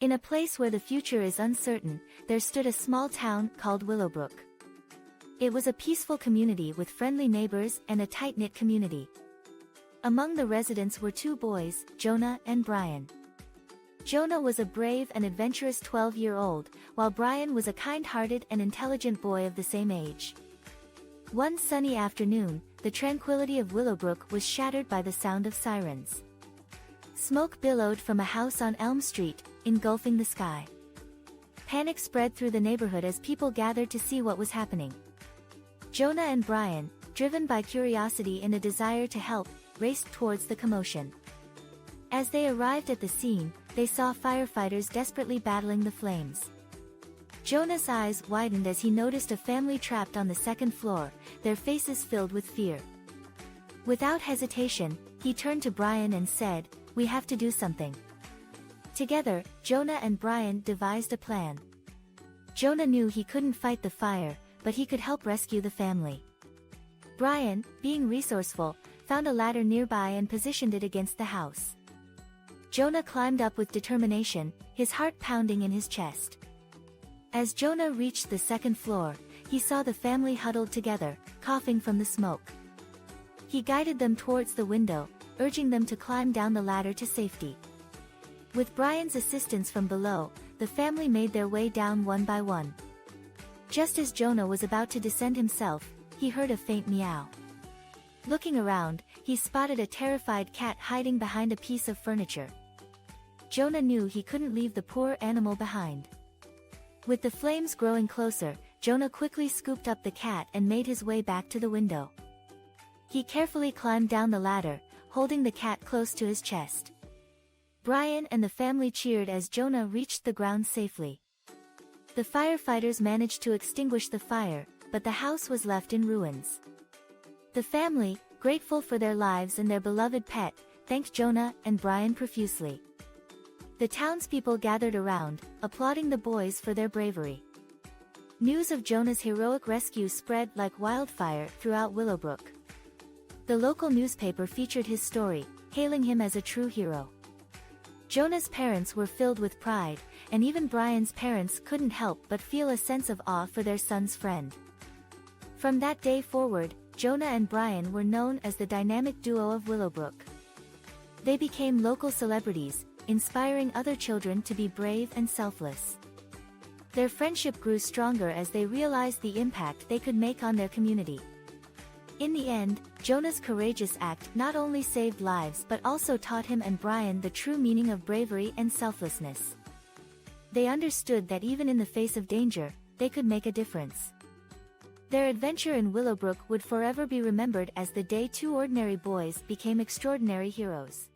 In a place where the future is uncertain, there stood a small town called Willowbrook. It was a peaceful community with friendly neighbors and a tight-knit community. Among the residents were two boys, Jonah and Brian. Jonah was a brave and adventurous 12-year-old, while Brian was a kind-hearted and intelligent boy of the same age. One sunny afternoon, the tranquility of Willowbrook was shattered by the sound of sirens. Smoke billowed from a house on Elm Street, engulfing the sky. Panic spread through the neighborhood as people gathered to see what was happening. Jonah and Brian, driven by curiosity and a desire to help, raced towards the commotion. As they arrived at the scene, they saw firefighters desperately battling the flames. Jonah's eyes widened as he noticed a family trapped on the second floor, their faces filled with fear. Without hesitation, he turned to Brian and said, "We have to do something." Together, Jonah and Brian devised a plan. Jonah knew he couldn't fight the fire, but he could help rescue the family. Brian, being resourceful, found a ladder nearby and positioned it against the house. Jonah climbed up with determination, his heart pounding in his chest. As Jonah reached the second floor, he saw the family huddled together, coughing from the smoke. He guided them towards the window, urging them to climb down the ladder to safety. With Brian's assistance from below, the family made their way down one by one. Just as Jonah was about to descend himself, he heard a faint meow. Looking around, he spotted a terrified cat hiding behind a piece of furniture. Jonah knew he couldn't leave the poor animal behind. With the flames growing closer, Jonah quickly scooped up the cat and made his way back to the window. He carefully climbed down the ladder, holding the cat close to his chest. Brian and the family cheered as Jonah reached the ground safely. The firefighters managed to extinguish the fire, but the house was left in ruins. The family, grateful for their lives and their beloved pet, thanked Jonah and Brian profusely. The townspeople gathered around, applauding the boys for their bravery. News of Jonah's heroic rescue spread like wildfire throughout Willowbrook. The local newspaper featured his story, hailing him as a true hero. Jonah's parents were filled with pride, and even Brian's parents couldn't help but feel a sense of awe for their son's friend. From that day forward, Jonah and Brian were known as the dynamic duo of Willowbrook. They became local celebrities, inspiring other children to be brave and selfless. Their friendship grew stronger as they realized the impact they could make on their community. In the end, Jonah's courageous act not only saved lives but also taught him and Brian the true meaning of bravery and selflessness. They understood that even in the face of danger, they could make a difference. Their adventure in Willowbrook would forever be remembered as the day two ordinary boys became extraordinary heroes.